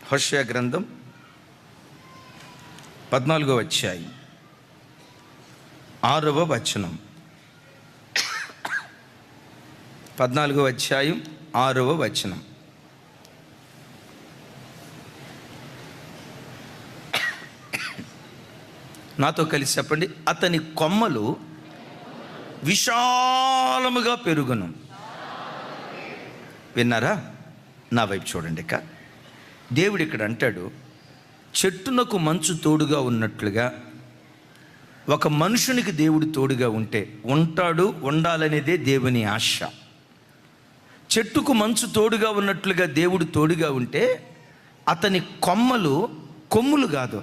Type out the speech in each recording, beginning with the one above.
హోషేయ గ్రంథం 14వ అధ్యాయం 6వ వచనం. 14వ అధ్యాయం 6వ వచనం. నాతో కలిసి చెప్పండి. అతని కొమ్మలు విశాలముగా పెరుగును. విన్నారా? నా వైపు చూడండి. ఇక దేవుడు ఇక్కడ అంటాడు, చెట్టునకు మంచు తోడుగా ఉన్నట్లుగా ఒక మనుషునికి దేవుడు తోడుగా ఉంటాడు, ఉండాలనేదే దేవుని ఆశ. చెట్టుకు మంచు తోడుగా ఉన్నట్లుగా దేవుడు తోడుగా ఉంటే అతని కొమ్ములు కాదు,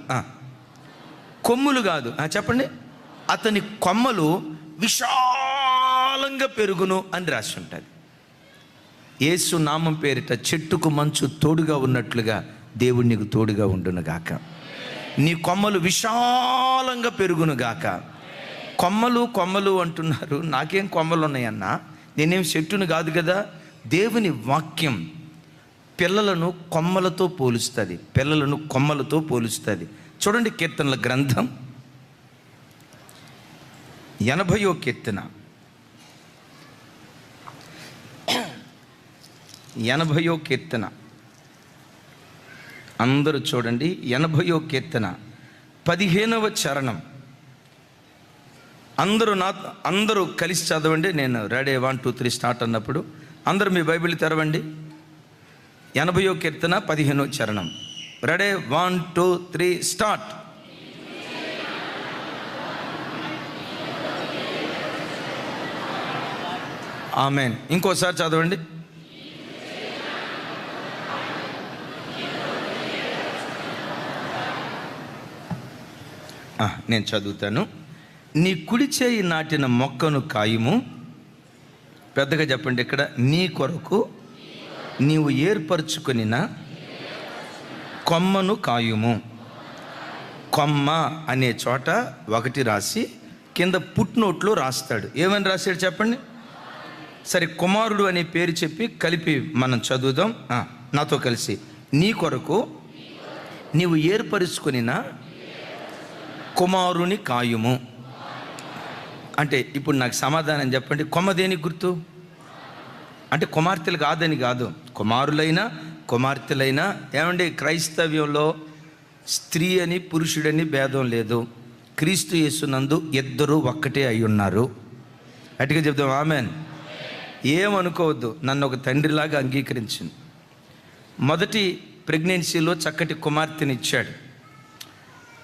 చెప్పండి. అతని కొమ్మలు విశాలంగా పెరుగును అని రాసి ఉంటుంది. యేసు నామం పేరిట చెట్టుకు మంచు తోడుగా ఉన్నట్లుగా దేవుడు నీకు తోడుగా ఉండునుగాక. నీ కొమ్మలు విశాలంగా పెరుగునుగాక. కొమ్మలు అంటున్నారు. నాకేం కొమ్మలు ఉన్నాయన్నా? నేనేం చెట్టును కాదు కదా. దేవుని వాక్యం పిల్లలను కొమ్మలతో పోలుస్తుంది. చూడండి, కీర్తనల గ్రంథం 80వ కీర్తన. 80వ కీర్తన అందరూ చూడండి. 80వ కీర్తన 15వ చరణం. అందరూ కలిసి చదవండి. నేను రెడీ 1 2 3 స్టార్ట్ అన్నప్పుడు అందరూ మీ బైబిల్ తెరవండి. 80వ కీర్తన 15వ చరణం. Ready 1 2 3 start. ఆమేన్. ఇంకోసారి చదవండి. నేను చదువుతాను. నీ కుడి చేయి నాటిన మొక్కను కాయుము. పెద్దగా చెప్పండి. ఇక్కడ నీ కొరకు నీవు ఏర్పరచుకొనిన కొమ్మను కాయుము. కొమ్మ అనే చోట 1 రాసి కింద పుట్నోట్లో రాస్తాడు. ఏమని రాశాడు చెప్పండి. సరే, కుమారుడు అనే పేరు చెప్పి కలిపి మనం చదువుదాం. నాతో కలిసి, నీ కొరకు నీవు ఏర్పరచుకొనిన కుమారుని కాయుము అంటే ఇప్పుడు నాకు సమాధానం చెప్పండి. కొమ్మ దేనికి గుర్తు? అంటే కుమార్తెలు కాదని కాదు, కుమారులైనా కుమార్తెలైనా. ఏమండి, క్రైస్తవ్యంలో స్త్రీ అని పురుషుడని భేదం లేదు. క్రీస్తు యేసునందు ఇద్దరు ఒక్కటే అయి ఉన్నారు. అటుగా చెప్తాం. ఆమెన్. ఏమనుకోవద్దు, నన్ను ఒక తండ్రిలాగా అంగీకరించింది. మొదటి ప్రెగ్నెన్సీలో చక్కటి కుమార్తెని ఇచ్చాడు.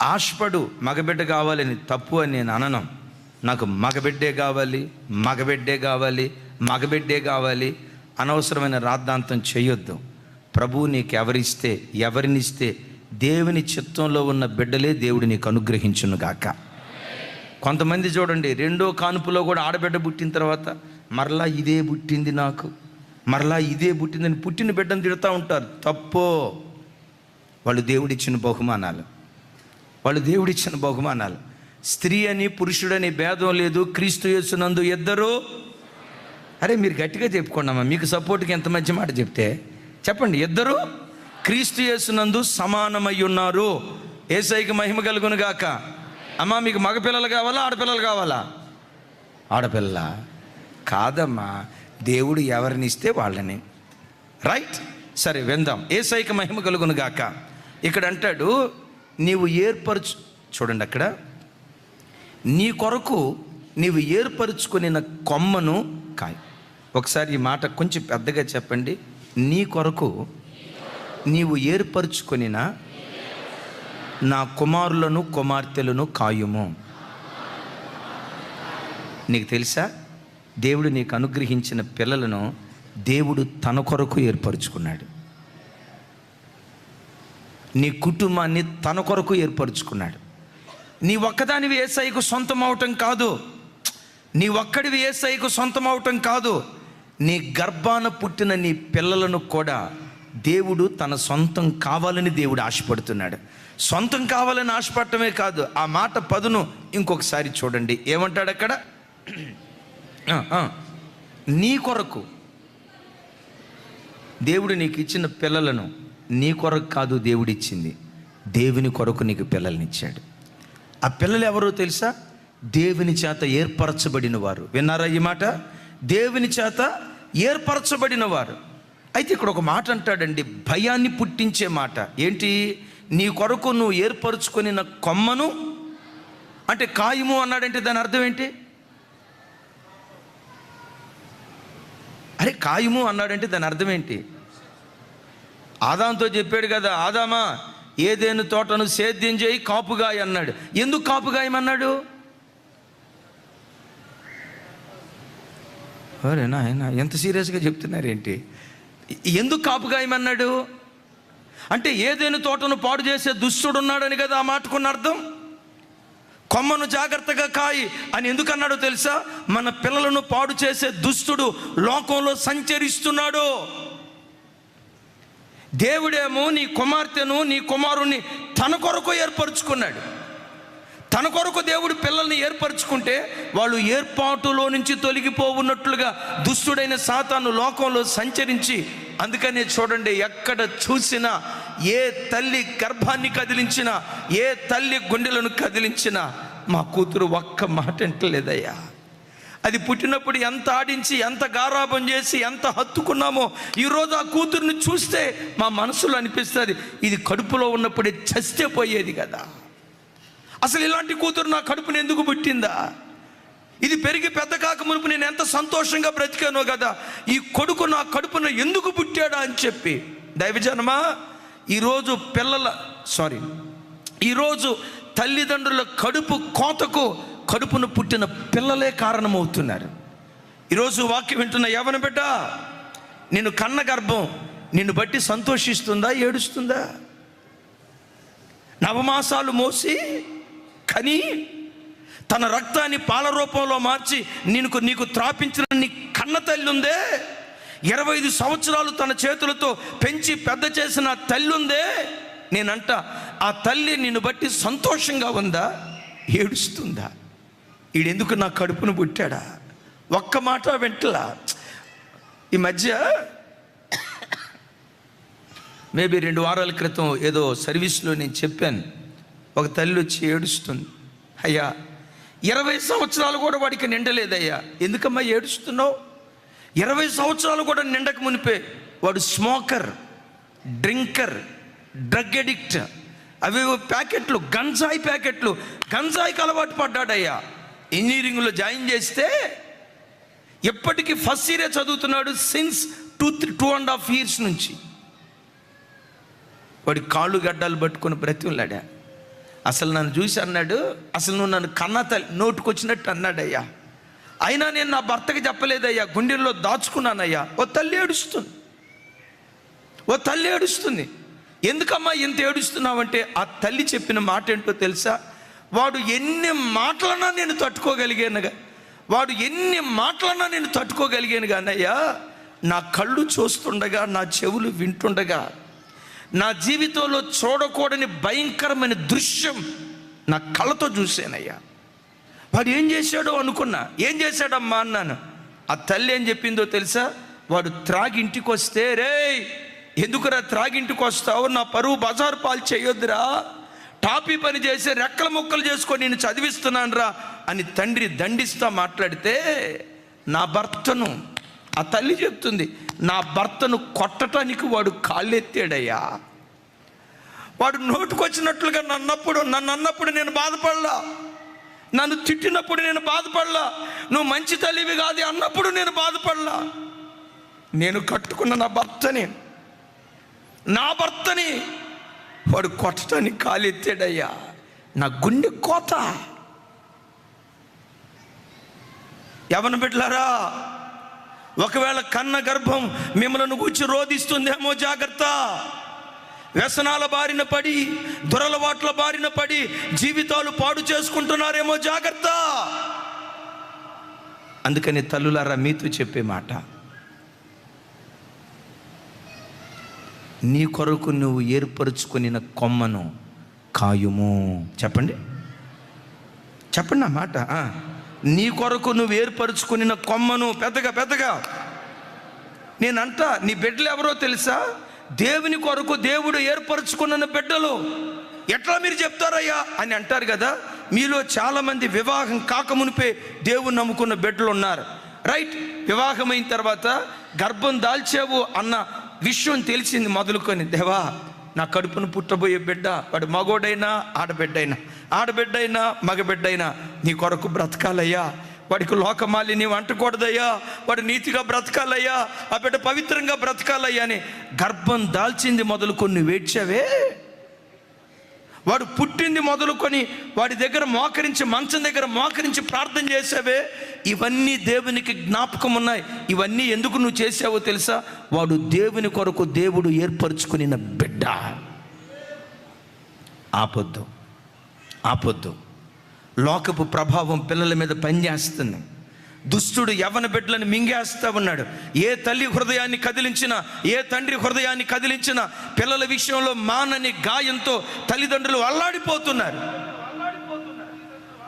ఆశపడు మగబిడ్డ కావాలని తప్పు అని నేను అనను. నాకు మగబిడ్డే కావాలి అనవసరమైన రాద్ధాంతం చేయొద్దు. ప్రభువు నీకు ఎవరినిస్తే దేవుని చిత్తంలో ఉన్న బిడ్డలే దేవుడు నీకు అనుగ్రహించునుగాక. కొంతమంది చూడండి, 2వ కానుపులో కూడా ఆడబిడ్డ పుట్టిన తర్వాత మరలా ఇదే పుట్టిందని పుట్టిన బిడ్డను తిడుతూ ఉంటారు. తప్పో. వాళ్ళు దేవుడిచ్చిన బహుమానాలు. స్త్రీ అని పురుషుడని భేదం లేదు. క్రీస్తు యేసునందు ఇద్దరు. అరే, మీరు గట్టిగా చెప్పుకోండమ్మా. మీకు సపోర్ట్కి ఎంత మంచి మాట చెప్తే చెప్పండి. ఇద్దరు క్రీస్తు యేసునందు సమానమై ఉన్నారు. యేసయ్యకి మహిమ కలుగును గాక. అమ్మా, మీకు మగపిల్లలు కావాలా ఆడపిల్లలు కావాలా? ఆడపిల్ల కాదమ్మా, దేవుడు ఎవరిని ఇస్తే వాళ్ళని. రైట్? సరే, విందాం. యేసయ్యకి మహిమ కలుగును గాక. ఇక్కడ అంటాడు, నీవు చూడండి అక్కడ, నీ కొరకు నీవు ఏర్పరచుకొనిన కొమ్మను కాయ. ఒకసారి ఈ మాట కొంచెం పెద్దగా చెప్పండి. నీ కొరకు నీవు ఏర్పరచుకొనిన నా కుమారులను కుమార్తెలను కాయుము. నీకు తెలుసా, దేవుడు నీకు అనుగ్రహించిన పిల్లలను దేవుడు తన కొరకు ఏర్పరచుకున్నాడు. నీ కుటుంబాన్ని తన కొరకు ఏర్పరచుకున్నాడు. నీ ఒక్కదానివి యేసయ్యకు సొంతం అవటం కాదు. నీ గర్భాన పుట్టిన నీ పిల్లలను కూడా దేవుడు తన సొంతం కావాలని దేవుడు ఆశపడుతున్నాడు. సొంతం కావాలని ఆశపడటమే కాదు, ఆ మాట పదును ఇంకొకసారి చూడండి. ఏమంటాడు అక్కడ? నీ కొరకు దేవుడు నీకు ఇచ్చిన పిల్లలను నీ కొరకు కాదు దేవుడిచ్చింది, దేవుని కొరకు నీకు పిల్లల్నిచ్చాడు. ఆ పిల్లలు ఎవరో తెలుసా? దేవుని చేత ఏర్పరచబడిన వారు. విన్నారా ఈ మాట? దేవుని చేత ఏర్పరచబడిన వారు. అయితే ఇక్కడ ఒక మాట అంటాడండి, భయాన్ని పుట్టించే మాట. ఏంటి? నీ కొరకు నువ్వు ఏర్పరచుకొని నా కొమ్మను అంటే కాయము అన్నాడంటే దాని అర్థం ఏంటి? అరే కాయము అన్నాడంటే దాని అర్థం ఏంటి? ఆదాంతో చెప్పాడు కదా, ఆదామా ఏదేను తోటను సేద్యం చేయి కాపుగాయ అన్నాడు. ఎందుకు కాపుగాయమన్నాడు? అరేనా ఆయన ఎంత సీరియస్గా చెప్తున్నారేంటి? ఎందుకు కాపుగాయమన్నాడు అంటే ఏదేను తోటను పాడు చేసే దుష్టుడు ఉన్నాడని కదా ఆ మాటకున్న అర్థం. కొమ్మను జాగ్రత్తగా కాయి అని ఎందుకు అన్నాడో తెలుసా? మన పిల్లలను పాడు చేసే దుష్టుడు లోకంలో సంచరిస్తున్నాడు. దేవుడేమో నీ కుమార్తెను నీ కుమారుణ్ణి తన కొరకు ఏర్పరచుకున్నాడు. తన కొరకు దేవుడు పిల్లల్ని ఏర్పరచుకుంటే వాళ్ళు ఏర్పాటులో నుంచి తొలగిపోవున్నట్లుగా దుష్టుడైన సాతాను లోకంలో సంచరించి, అందుకనే చూడండి, ఎక్కడ చూసినా ఏ తల్లి గర్భాన్ని కదిలించినా, ఏ తల్లి గుండెలను కదిలించినా మా కూతురు ఒక్క మాట అంటలేదయ్యా. అది పుట్టినప్పుడు ఎంత ఆడించి, ఎంత గారాబం చేసి, ఎంత హత్తుకున్నామో, ఈరోజు ఆ కూతురుని చూస్తే మా మనసులో అనిపిస్తుంది, ఇది కడుపులో ఉన్నప్పుడే చస్తే పోయేది కదా. అసలు ఇలాంటి కూతురు నా కడుపుని ఎందుకు పుట్టిందా? ఇది పెరిగి పెద్ద కాక మునుపు నేను ఎంత సంతోషంగా బ్రతికానో కదా, ఈ కొడుకు నా కడుపున ఎందుకు పుట్టాడా అని చెప్పి. దైవజనమా, ఈరోజు తల్లిదండ్రుల కడుపు కోతకు కడుపును పుట్టిన పిల్లలే కారణమవుతున్నారు. ఈరోజు వాక్యం వింటున్న యవ్వన బిడ్డ, నిన్ను కన్న గర్భం నిన్ను బట్టి సంతోషిస్తుందా, ఏడుస్తుందా? నవమాసాలు మోసి కని తన రక్తాన్ని పాల రూపంలో మార్చి నీకు త్రాపించిన నీ కన్న తల్లి ఉందే, 25 సంవత్సరాలు తన చేతులతో పెంచి పెద్ద చేసిన తల్లి ఉందే, నేనంట ఆ తల్లి నిన్ను బట్టి సంతోషంగా ఉందా, ఏడుస్తుందా? ఈడెందుకు నా కడుపును పుట్టాడా? ఒక్క మాట వెంటలా. ఈ మధ్య మేబీ 2 వారాల క్రితం ఏదో సర్వీస్లో నేను చెప్పాను, ఒక తల్లి వచ్చి ఏడుస్తుంది. అయ్యా 20 సంవత్సరాలు కూడా వాడికి నిండలేదయ్యా. ఎందుకమ్మా ఏడుస్తున్నావు? 20 సంవత్సరాలు కూడా నిండక మునిపే వాడు స్మోకర్, డ్రింకర్, డ్రగ్ ఎడిక్ట్, అవేవో ప్యాకెట్లు, గంజాయి ప్యాకెట్లు, గంజాయికి అలవాటు పడ్డాడయ్యా. ఇంజనీరింగ్లో జాయిన్ చేస్తే ఎప్పటికీ ఫస్ట్ ఇయరే చదువుతున్నాడు, సిన్స్ 2.5 years నుంచి. వాడి కాళ్ళు గడ్డాలు పట్టుకొని బ్రతిలాడా. అసలు నన్ను చూసి అన్నాడు, అసలు నువ్వు నన్ను కన్న తల్లి నోటుకొచ్చినట్టు అన్నాడయ్యా. అయినా నేను నా భర్తకి చెప్పలేదయ్యా, గుండెల్లో దాచుకున్నానయ్యా. ఓ తల్లి ఏడుస్తుంది. ఎందుకమ్మా ఇంత ఏడుస్తున్నావంటే ఆ తల్లి చెప్పిన మాట ఏంటో తెలుసా? వాడు ఎన్ని మాటలన్నా నేను తట్టుకోగలిగాను కానయ్యా, నా కళ్ళు చూస్తుండగా, నా చెవులు వింటుండగా, నా జీవితంలో చూడకూడని భయంకరమైన దృశ్యం నా కళ్ళతో చూశానయ్యా. వాడు ఏం చేశాడో అనుకున్నా. ఏం చేశాడమ్మా అన్నాను. ఆ తల్లి ఏం చెప్పిందో తెలుసా? వాడు త్రాగి ఇంటికి వస్తే, రే ఎందుకురా త్రాగింటికి వస్తావు, నా పరువు బజారు పాలు చేయొద్దురా, టాపీ పని చేసి రెక్కల ముక్కలు చేసుకొని నేను చదివిస్తున్నాను రా అని తండ్రి దండిస్తా మాట్లాడితే, నా భర్తను, ఆ తల్లి చెప్తుంది, నా భర్తను కొట్టడానికి వాడు కాళ్ళెత్తాడయ్యా. వాడు నోటుకొచ్చినట్లుగా నన్ను అన్నప్పుడు నేను బాధపడలా, నన్ను తిట్టినప్పుడు నేను బాధపడలా, నువ్వు మంచి తల్లివి కాదు అన్నప్పుడు నేను బాధపడలా. నేను కట్టుకున్న నా భర్తని వాడు కొట్టడానికి కాలెత్తాడయ్యా. నా గుండె కోత. యవ్వన బిడ్డలారా, ఒకవేళ కన్న గర్భం మిమ్మల్ని గూర్చి రోధిస్తుందేమో జాగ్రత్త. వ్యసనాల బారిన పడి, దురలవాట్ల బారిన పడి జీవితాలు పాడు చేసుకుంటున్నారేమో జాగ్రత్త. అందుకని తల్లులారా, మీతో చెప్పే మాట, నీ కొరకు నువ్వు ఏర్పరచుకొని కొమ్మను కాయుము. చెప్పండి ఆ మాట. నీ కొరకు నువ్వు ఏర్పరచుకుని కొమ్మను పెద్దగా నేనంట, నీ బిడ్డలు ఎవరో తెలుసా? దేవుని కొరకు దేవుడు ఏర్పరచుకున్న బిడ్డలు. ఎట్లా మీరు చెప్తారయ్యా అని అంటారు కదా. మీలో చాలామంది వివాహం కాకమునిపే దేవుని నమ్ముకున్న బిడ్డలు ఉన్నారు. రైట్, వివాహమైన తర్వాత గర్భం దాల్చావు అన్న విషయం తెలిసింది మొదలుకొని, దేవా నా కడుపును పుట్టబోయే బిడ్డ, వాడు మగోడైనా ఆడబిడ్డైనా మగబిడ్డైనా నీ కొరకు బ్రతకాలయ్యా, వాడికి లోకమాలిని అంటకూడదయ్యా, వాడు నీతిగా బ్రతకాలయ్యా, ఆ బిడ్డ పవిత్రంగా బ్రతకాలయ్యా అని గర్భం దాల్చింది మొదలుకొని నువ్వు ఏడ్చావే, వాడు పుట్టింది మొదలుకొని వాడి దగ్గర మోకరించి మంచం దగ్గర మోకరించి ప్రార్థన చేసావే, ఇవన్నీ దేవునికి జ్ఞాపకం ఉన్నాయి. ఇవన్నీ ఎందుకు నువ్వు చేసావో తెలుసా? వాడు దేవుని కొరకు దేవుడు ఏర్పరచుకుని బిడ్డ. ఆపొద్దు. లోకపు ప్రభావం పిల్లల మీద పనిచేస్తుంది. దుష్టుడు యవ్వన బిడ్డలను మింగేస్తా ఉన్నాడు. ఏ తల్లి హృదయాన్ని కదిలించినా, ఏ తండ్రి హృదయాన్ని కదిలించినా పిల్లల విషయంలో మానని గాయంతో తల్లిదండ్రులు అల్లాడిపోతున్నారు.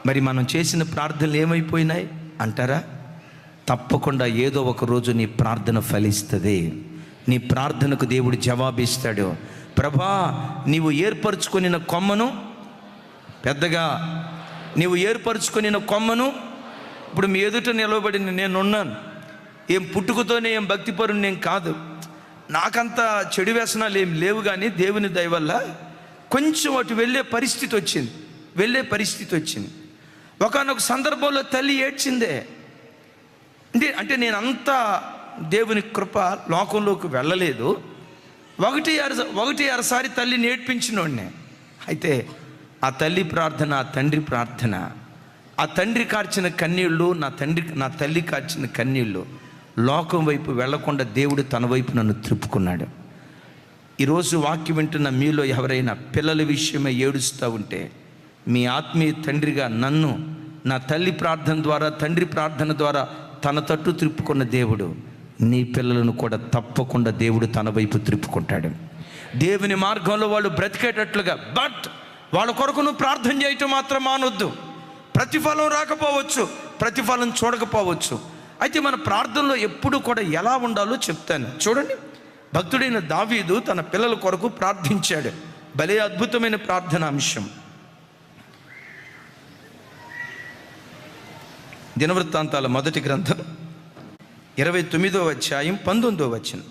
మరి మనం చేసిన ప్రార్థనలు ఏమైపోయినాయి అంటారా? తప్పకుండా ఏదో ఒక రోజు నీ ప్రార్థన ఫలిస్తుంది. నీ ప్రార్థనకు దేవుడు జవాబిస్తాడు. ప్రభా, నీవు ఏర్పరచుకొనిన కొమ్మను పెద్దగా, నీవు ఏర్పరచుకొనిన కొమ్మను ఇప్పుడు మీ ఎదుట నిలవబడి నేనున్నాను. ఏం పుట్టుకతోనే ఏం భక్తిపరుని నేను కాదు, నాకంత చెడు వ్యసనాలు ఏం లేవు, కానీ దేవుని దయ వల్ల కొంచెం అటు వెళ్ళే పరిస్థితి వచ్చింది. ఒకానొక సందర్భంలో తల్లి ఏడ్చిందే. అంటే నేను అంతా దేవుని కృప లోకంలోకి వెళ్ళలేదు. ఒకటి అరసారి తల్లిని ఏడ్పించినోడినే. అయితే ఆ తల్లి ప్రార్థన, ఆ తండ్రి ప్రార్థన, ఆ తండ్రి కార్చిన కన్నీళ్ళు, నా తల్లి కార్చిన కన్నీళ్ళు లోకం వైపు వెళ్లకుండా దేవుడు తన వైపు నన్ను త్రిప్పుకున్నాడు. ఈరోజు వాక్యం వింటున్న మీలో ఎవరైనా పిల్లల విషయమై ఏడుస్తూ ఉంటే, మీ ఆత్మీయ తండ్రిగా నన్ను నా తల్లి ప్రార్థన ద్వారా, తండ్రి ప్రార్థన ద్వారా తన తట్టు త్రిప్పుకున్న దేవుడు నీ పిల్లలను కూడా తప్పకుండా దేవుడు తన వైపు త్రిప్పుకుంటాడు. దేవుని మార్గంలో వాళ్ళు బ్రతికేటట్లుగా. బట్ వాళ్ళ కొరకు నువ్వు ప్రార్థన చేయటం మాత్రం మానొద్దు. ప్రతిఫలం రాకపోవచ్చు, ప్రతిఫలం చూడకపోవచ్చు. అయితే మన ప్రార్థనలో ఎప్పుడు కూడా ఎలా ఉండాలో చెప్తాను. చూడండి, భక్తుడైన దావీదు తన పిల్లల కొరకు ప్రార్థించాడు. భలే అద్భుతమైన ప్రార్థన అంశం. దినవృత్తాంతాల మొదటి గ్రంథం 29వ అధ్యాయం 19వ వచనం.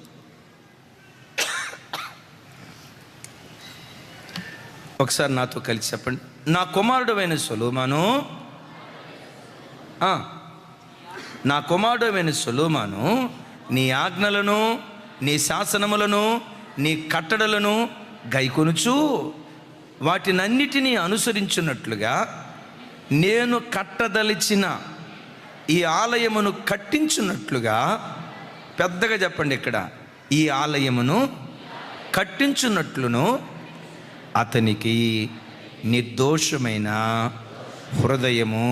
ఒకసారి నాతో కలిసి చెప్పండి. నా కుమారుడైన సొలొమోను నీ ఆజ్ఞలను, నీ శాసనములను, నీ కట్టడలను గైకొనుచు వాటినన్నిటినీ అనుసరించున్నట్లుగా నేను కట్టదలిచిన ఈ ఆలయమును కట్టించున్నట్లుగా, పెద్దగా చెప్పండి ఇక్కడ, ఈ ఆలయమును కట్టించున్నట్లును అతనికి నిర్దోషమైన హృదయము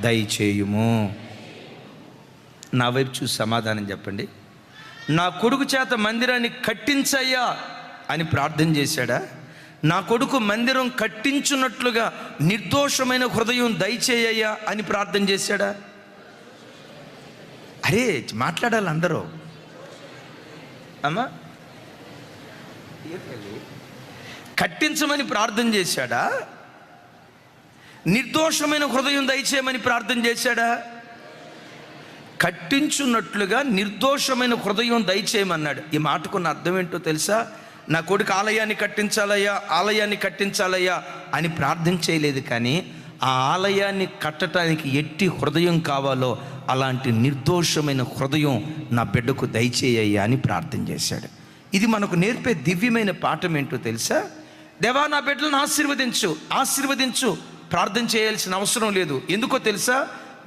దయచేయుము. నా వైపు చూసి సమాధానం చెప్పండి. నా కొడుకు చేత మందిరాన్ని కట్టించయ్యా అని ప్రార్థన చేశాడా? నా కొడుకు మందిరం కట్టించున్నట్లుగా నిర్దోషమైన హృదయం దయచేయ్యా అని ప్రార్థన చేశాడా? అరే మాట్లాడాలి అందరూ. అమ్మా, కట్టించమని ప్రార్థన చేశాడా? నిర్దోషమైన హృదయం దయచేయమని ప్రార్థన చేశాడా? కట్టించున్నట్లుగా నిర్దోషమైన హృదయం దయచేయమన్నాడు. ఈ మాటకున్న అర్థం ఏంటో తెలుసా? నా కొడుకు ఆలయాన్ని కట్టించాలయ్యా అని ప్రార్థన చేయలేదు, కానీ ఆ ఆలయాన్ని కట్టడానికి ఎట్టి హృదయం కావాలో అలాంటి నిర్దోషమైన హృదయం నా బిడ్డకు దయచేయ్యా అని ప్రార్థన చేశాడు. ఇది మనకు నేర్పే దివ్యమైన పాఠం ఏంటో తెలుసా? దేవా, నా బిడ్డలను ఆశీర్వదించు ప్రార్థన చేయాల్సిన అవసరం లేదు. ఎందుకో తెలుసా?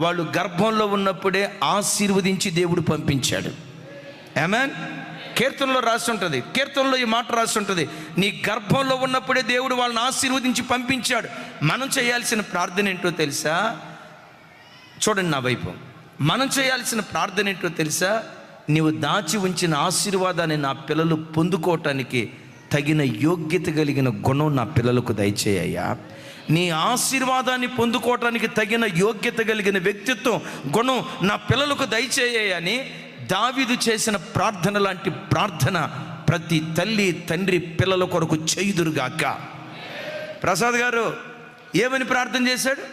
వాళ్ళు గర్భంలో ఉన్నప్పుడే ఆశీర్వదించి దేవుడు పంపించాడు. ఆమేన్. కీర్తనలో ఈ మాట రాసి ఉంటుంది, నీ గర్భంలో ఉన్నప్పుడే దేవుడు వాళ్ళని ఆశీర్వదించి పంపించాడు. మనం చేయాల్సిన ప్రార్థన ఏంటో తెలుసా? చూడండి నా వైపు. మనం చేయాల్సిన ప్రార్థన ఏంటో తెలుసా? నీవు దాచి ఉంచిన ఆశీర్వాదాన్ని నా పిల్లలు పొందుకోవటానికి తగిన యోగ్యత కలిగిన గుణం నా పిల్లలకు దయచేయ్యా. నీ ఆశీర్వాదాన్ని పొందుకోవటానికి తగిన యోగ్యత కలిగిన వ్యక్తిత్వం, గుణం నా పిల్లలకు దయచేయ్యా అని దావీదు చేసిన ప్రార్థన లాంటి ప్రార్థన ప్రతి తల్లి తండ్రి పిల్లల కొరకు చేయుదురుగాక. ప్రసాద్ గారు ఏమని ప్రార్థన చేశాడు?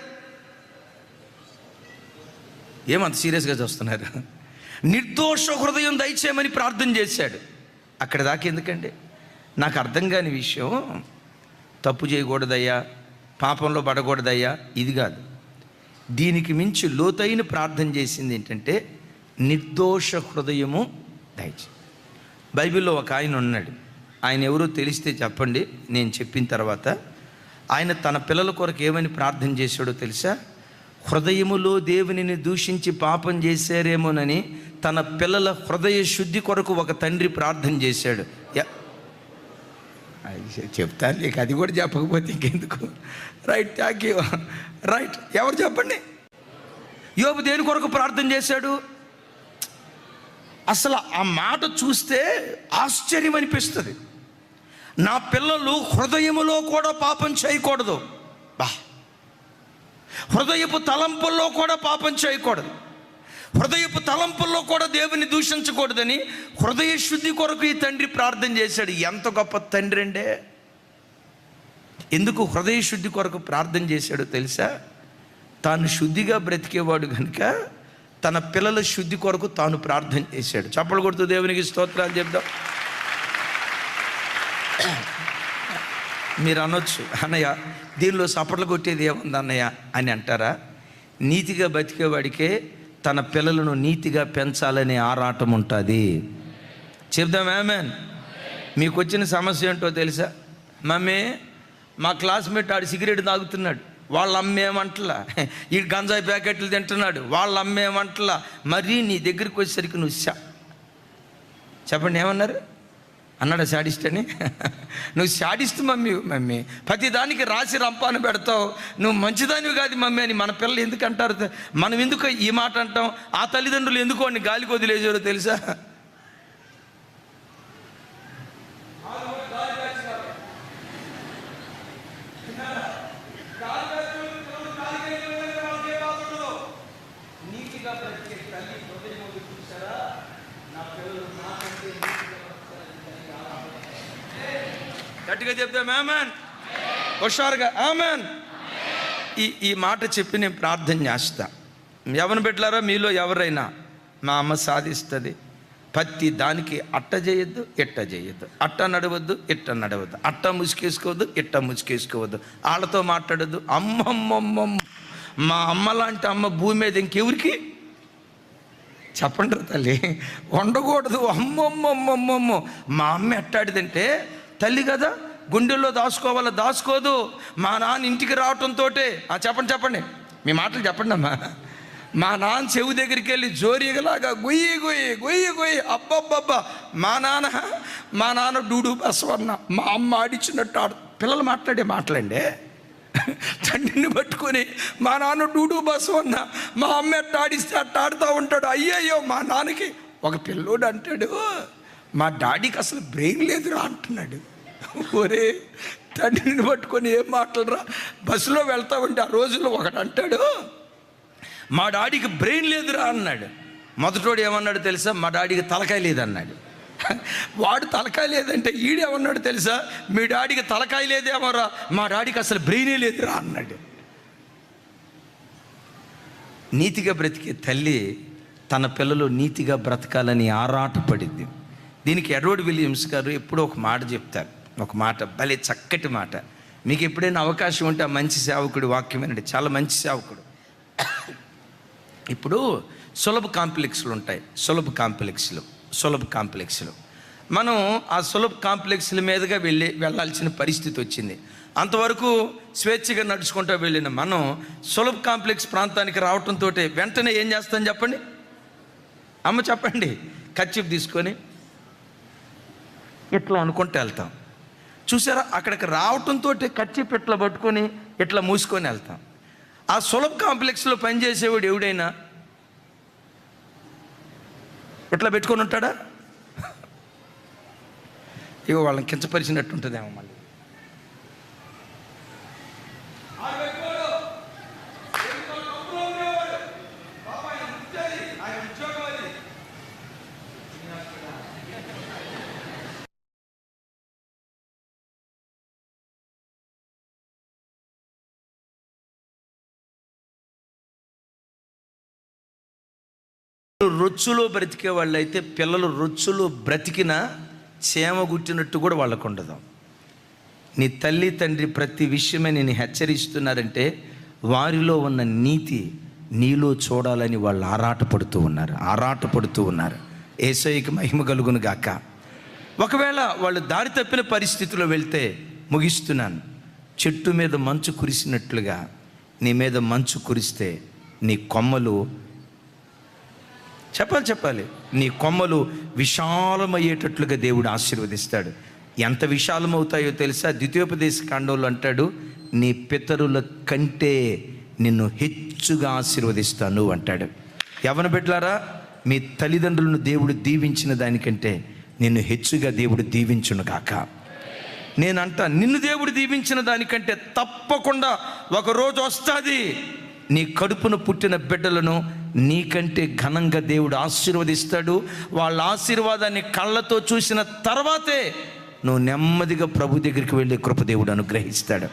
ఏమంత సీరియస్గా చూస్తున్నారు? నిర్దోష హృదయం దయచేయమని ప్రార్థన చేశాడు. అక్కడ దాకా ఎందుకండి? నాకు అర్థం కాని విషయం, తప్పు చేయకూడదయ్యా, పాపంలో పడకూడదయ్యా, ఇది కాదు. దీనికి మించి లోతైన ప్రార్థన చేసింది ఏంటంటే నిర్దోష హృదయము దయచే. బైబిల్లో ఒక ఆయన ఉన్నాడు. ఆయన ఎవరో తెలిస్తే చెప్పండి, నేను చెప్పిన తర్వాత. ఆయన తన పిల్లల కొరకు ఏమని ప్రార్థన చేశాడో తెలుసా? హృదయములో దేవునిని దూషించి పాపం చేశారేమోనని తన పిల్లల హృదయ శుద్ధి కొరకు ఒక తండ్రి ప్రార్థన చేశాడు. చెప్తాను నీకు, అది కూడా చెప్పకపోతే ఇంకెందుకు. Right, thank you. రైట్, ఎవరు చెప్పండి? యోబు దేని కొరకు ప్రార్థన చేశాడు? అసలు ఆ మాట చూస్తే ఆశ్చర్యం అనిపిస్తుంది. నా పిల్లలు హృదయములో కూడా పాపం చేయకూడదు, హృదయపు తలంపుల్లో కూడా పాపం చేయకూడదు, హృదయపు తలంపుల్లో కూడా దేవుని దూషించకూడదని హృదయ శుద్ధి కొరకు ఈ తండ్రి ప్రార్థన చేశాడు. ఎంత గొప్ప తండ్రి అండే! ఎందుకు హృదయ శుద్ధి కొరకు ప్రార్థన చేశాడో తెలుసా? తాను శుద్ధిగా బ్రతికేవాడు కనుక తన పిల్లల శుద్ధి కొరకు తాను ప్రార్థన చేశాడు. చప్పలు కొడుతూ దేవునికి స్తోత్రాలు చెప్దాం. మీరు అనొచ్చు, అన్నయ్య దీనిలో చప్పట్లు కొట్టేది ఏముంది అన్నయ్య అని అంటారా? నీతిగా బతికేవాడికే తన పిల్లలను నీతిగా పెంచాలనే ఆరాటం ఉంటుంది. చెప్దాం ఆమేన్. మీకు వచ్చిన సమస్య ఏంటో తెలుసా? మమ్మీ, మా క్లాస్మేట్ ఆడు సిగరెట్ తాగుతున్నాడు, వాళ్ళ అమ్మేమంటలా. ఈ గంజాయి ప్యాకెట్లు తింటున్నాడు, వాళ్ళ అమ్మేమంటలా. మరీ నీ దగ్గరికి వచ్చేసరికి నువ్వు చెప్పండి ఏమన్నారు? అన్నాడు శాడిస్ట్ అని. నువ్వు శాడిస్ట్ మమ్మీ, ప్రతి దానికి రాసి రంపాను పెడతావు, నువ్వు మంచిదానివి కాదు మమ్మీ అని మన పిల్లలు ఎందుకు అంటారు? మనం ఎందుకు ఈ మాట అంటాం? ఆ తల్లిదండ్రులు ఎందుకు అని గాలికి వదిలేసారో తెలుసా? గట్టిగా చెప్తాం ఆమేన్, హుషారుగా ఆమేన్. ఈ మాట చెప్పి నేను ప్రార్థన చేస్తా. ఎవరిని పెట్టారో మీలో ఎవరైనా, మా అమ్మ సాధిస్తుంది, ప్రతి దానికి అట్ట చేయొద్దు, ఇట్ట చేయొద్దు, అట్ట నడవద్దు, ఇట్ట నడవద్దు, అట్ట ముసుకేసుకోవద్దు, ఇట్ట ముసుకేసుకోవద్దు, వాళ్ళతో మాట్లాడద్దు. అమ్మమ్మమ్మ, మా అమ్మ లాంటి అమ్మ భూమి మీద ఇంకెవరికి చెప్పండి తల్లి ఉండకూడదు. అమ్మమ్మమ్మమ్మమ్మో, మా అమ్మ ఎట్టాడిదంటే తల్లి కదా, గుండెల్లో దాచుకోవాలా, దాచుకోదు. మా నాన్న ఇంటికి రావటంతో చెప్పండి మీ మాటలు చెప్పండి అమ్మా. మా నాన్న చెవు దగ్గరికి వెళ్ళి జోరీగలాగా గొయ్యి గొయ్యి గొయ్యి గొయ్యి, అబ్బబ్బబ్బా. మా నాన్న డూడు బసవన్న, మా అమ్మ ఆడిచ్చినట్టు పిల్లలు మాట్లాడే మాటలండి. తండ్రిని పట్టుకొని మా నాన్న డూడు బసవన్న, మా అమ్మ ఎట్ట ఆడిస్తే అట్ట ఆడుతూ ఉంటాడు. అయ్యయ్యో, మా నాన్నకి ఒక పిల్లోడు అంటాడు, మా డాడీకి అసలు బ్రెయిన్ లేదురా అంటున్నాడు. ఒరే, తండ్రిని పట్టుకొని ఏం మాట్లాడరా? బస్సులో వెళ్తా ఉంటే ఆ రోజుల్లో ఒకడు అంటాడు, మా డాడీకి బ్రెయిన్ లేదురా అన్నాడు. మొదటోడు ఏమన్నాడు తెలుసా? మా డాడీకి తలకాయ లేదన్నాడు. వాడు తలకాయ లేదంటే ఈడేమన్నాడు తెలుసా? మీ డాడీకి తలకాయ లేదేమోరా, మా డాడీకి అసలు బ్రెయినే లేదురా అన్నాడు. నీతిగా బ్రతికే తల్లి తన పిల్లలు నీతిగా బ్రతకాలని ఆరాటపడింది. దీనికి ఎడ్వర్డ్ విలియమ్స్ గారు ఎప్పుడూ ఒక మాట చెప్తారు, ఒక మాట, భలే చక్కటి మాట. మీకు ఎప్పుడైనా అవకాశం ఉంటే ఆ మంచి సేవకుడి వాక్యం వినండి, చాలా మంచి సేవకుడు. ఇప్పుడు సులభ కాంప్లెక్స్లు ఉంటాయి, సులభ కాంప్లెక్స్లు. మనం ఆ సులభ కాంప్లెక్స్ల మీదుగా వెళ్ళాల్సిన పరిస్థితి వచ్చింది. అంతవరకు స్వేచ్ఛగా నడుచుకుంటూ వెళ్ళిన మనం సులభ కాంప్లెక్స్ ప్రాంతానికి రావటంతో వెంటనే ఏం చేస్తాం చెప్పండి అమ్మ, చెప్పండి. కర్చీఫ్ తీసుకొని ఇట్లా అనుకుంటూ వెళ్తాం. చూసారా, అక్కడికి రావటంతో కర్చీఫ్ ఇట్లా పట్టుకొని ఇట్లా మూసుకొని వెళ్తాం. ఆ సులభ కాంప్లెక్స్లో పనిచేసేవాడు ఎవడైనా ఇట్లా పెట్టుకొని ఉంటాడా? ఇగో వాళ్ళని కించపరిచినట్టు ఉంటుందేమో మళ్ళీ. రొచ్చులో బ్రతికే వాళ్ళు అయితే పిల్లలు రొచ్చులో బ్రతికినా చేమ గుట్టినట్టు కూడా వాళ్ళకు ఉండదు. నీ తల్లి తండ్రి ప్రతి విషయమే నేను హెచ్చరిస్తున్నారంటే వారిలో ఉన్న నీతి నీలో చూడాలని వాళ్ళు ఆరాటపడుతూ ఉన్నారు. యేసయ్యకి మహిమ కలుగును గాక. ఒకవేళ వాళ్ళు దారి తప్పిన పరిస్థితిలో వెళ్తే, ముగిస్తున్నాను, చెట్టు మీద మంచు కురిసినట్లుగా నీ మీద మంచు కురిస్తే నీ కొమ్మలు చెప్పాలి నీ కొమ్మలు విశాలమయ్యేటట్లుగా దేవుడు ఆశీర్వదిస్తాడు. ఎంత విశాలమవుతాయో తెలుసా? ద్వితీయోపదేశ కాండంలో అంటాడు, నీ పితరుల కంటే నిన్ను హెచ్చుగా ఆశీర్వదిస్తాను అంటాడు. యవ్వన బిడ్డలారా, మీ తల్లిదండ్రులను దేవుడు దీవించిన దానికంటే నిన్ను హెచ్చుగా దేవుడు దీవించును గాక. నేనంటా, నిన్ను దేవుడు దీవించిన దానికంటే తప్పకుండా ఒకరోజు వస్తుంది నీ కడుపున పుట్టిన బిడ్డలను నీకంటే ఘనంగా దేవుడు ఆశీర్వదిస్తాడు. వాళ్ళ ఆశీర్వాదాన్ని కళ్ళతో చూసిన తర్వాతే నువ్వు నెమ్మదిగా ప్రభు దగ్గరికి వెళ్ళే కృప దేవుడు అనుగ్రహిస్తాడు.